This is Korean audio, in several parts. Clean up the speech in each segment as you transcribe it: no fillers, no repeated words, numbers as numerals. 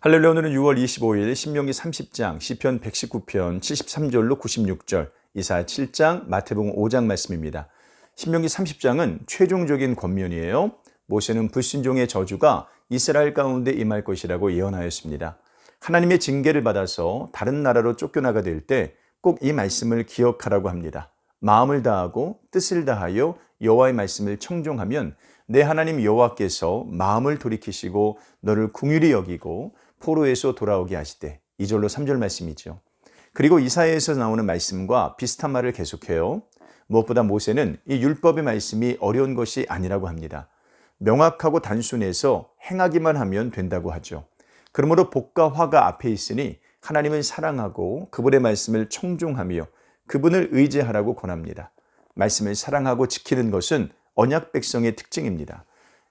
할렐루야. 오늘은 6월 25일 신명기 30장, 시편 119편 73절로 96절, 이사야 7장, 마태복음 5장 말씀입니다. 신명기 30장은 최종적인 권면이에요. 모세는 불순종의 저주가 이스라엘 가운데 임할 것이라고 예언하였습니다. 하나님의 징계를 받아서 다른 나라로 쫓겨나가 될 때 꼭 이 말씀을 기억하라고 합니다. 마음을 다하고 뜻을 다하여 여호와의 말씀을 청종하면 내 하나님 여호와께서 마음을 돌이키시고 너를 긍휼히 여기고 포로에서 돌아오게 하시되, 2절로 3절 말씀이죠. 그리고 이사야에서 나오는 말씀과 비슷한 말을 계속해요. 무엇보다 모세는 이 율법의 말씀이 어려운 것이 아니라고 합니다. 명확하고 단순해서 행하기만 하면 된다고 하죠. 그러므로 복과 화가 앞에 있으니 하나님을 사랑하고 그분의 말씀을 청종하며 그분을 의지하라고 권합니다. 말씀을 사랑하고 지키는 것은 언약 백성의 특징입니다.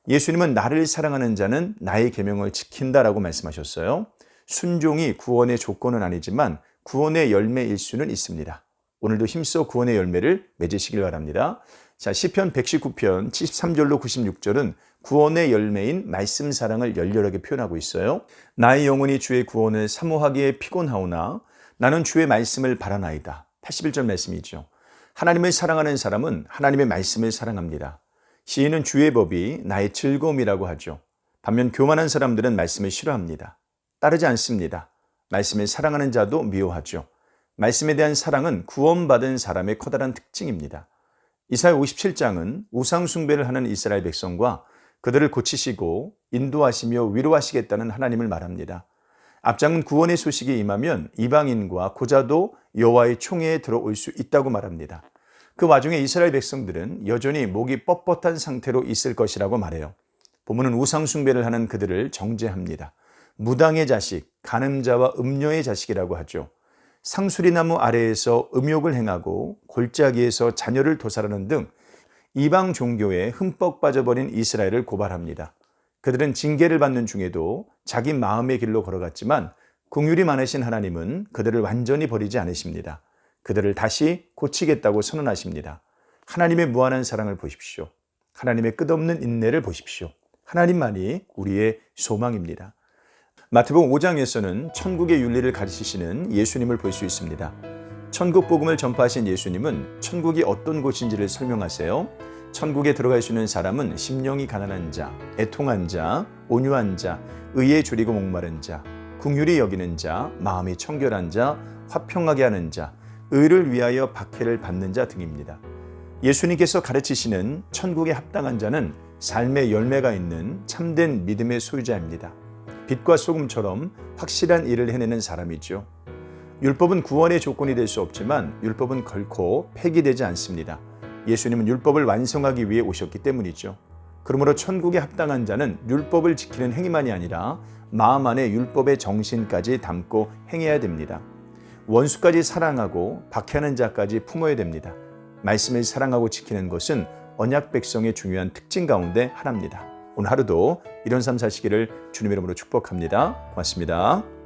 예수님은 나를 사랑하는 자는 나의 계명을 지킨다라고 말씀하셨어요. 순종이 구원의 조건은 아니지만 구원의 열매일 수는 있습니다. 오늘도 힘써 구원의 열매를 맺으시길 바랍니다. 자, 시편 119편 73절로 96절은 구원의 열매인 말씀 사랑을 열렬하게 표현하고 있어요. 나의 영혼이 주의 구원을 사모하기에 피곤하오나 나는 주의 말씀을 바라나이다. 81절 말씀이죠. 하나님을 사랑하는 사람은 하나님의 말씀을 사랑합니다. 시인은 주의 법이 나의 즐거움이라고 하죠. 반면 교만한 사람들은 말씀을 싫어합니다. 따르지 않습니다. 말씀을 사랑하는 자도 미워하죠. 말씀에 대한 사랑은 구원받은 사람의 커다란 특징입니다. 이사야 57장은 우상 숭배를 하는 이스라엘 백성과 그들을 고치시고 인도하시며 위로하시겠다는 하나님을 말합니다. 앞장은 구원의 소식이 임하면 이방인과 고자도 여호와의 총회에 들어올 수 있다고 말합니다. 그 와중에 이스라엘 백성들은 여전히 목이 뻣뻣한 상태로 있을 것이라고 말해요. 본문은 우상 숭배를 하는 그들을 정죄합니다. 무당의 자식, 간음자와 음녀의 자식이라고 하죠. 상수리나무 아래에서 음욕을 행하고 골짜기에서 자녀를 도살하는 등 이방 종교에 흠뻑 빠져버린 이스라엘을 고발합니다. 그들은 징계를 받는 중에도 자기 마음의 길로 걸어갔지만 긍휼이 많으신 하나님은 그들을 완전히 버리지 않으십니다. 그들을 다시 고치겠다고 선언하십니다. 하나님의 무한한 사랑을 보십시오. 하나님의 끝없는 인내를 보십시오. 하나님만이 우리의 소망입니다. 마태복음 5장에서는 천국의 윤리를 가르치시는 예수님을 볼 수 있습니다. 천국 복음을 전파하신 예수님은 천국이 어떤 곳인지를 설명하세요. 천국에 들어갈 수 있는 사람은 심령이 가난한 자, 애통한 자, 온유한 자, 의에 줄이고 목마른 자, 긍휼히 여기는 자, 마음이 청결한 자, 화평하게 하는 자, 의를 위하여 박해를 받는 자 등입니다. 예수님께서 가르치시는 천국에 합당한 자는 삶의 열매가 있는 참된 믿음의 소유자입니다. 빛과 소금처럼 확실한 일을 해내는 사람이죠. 율법은 구원의 조건이 될 수 없지만 율법은 결코 폐기되지 않습니다. 예수님은 율법을 완성하기 위해 오셨기 때문이죠. 그러므로 천국에 합당한 자는 율법을 지키는 행위만이 아니라 마음 안에 율법의 정신까지 담고 행해야 됩니다. 원수까지 사랑하고 박해하는 자까지 품어야 됩니다. 말씀을 사랑하고 지키는 것은 언약 백성의 중요한 특징 가운데 하나입니다. 오늘 하루도 이런 삶 사시기를 주님의 이름으로 축복합니다. 고맙습니다.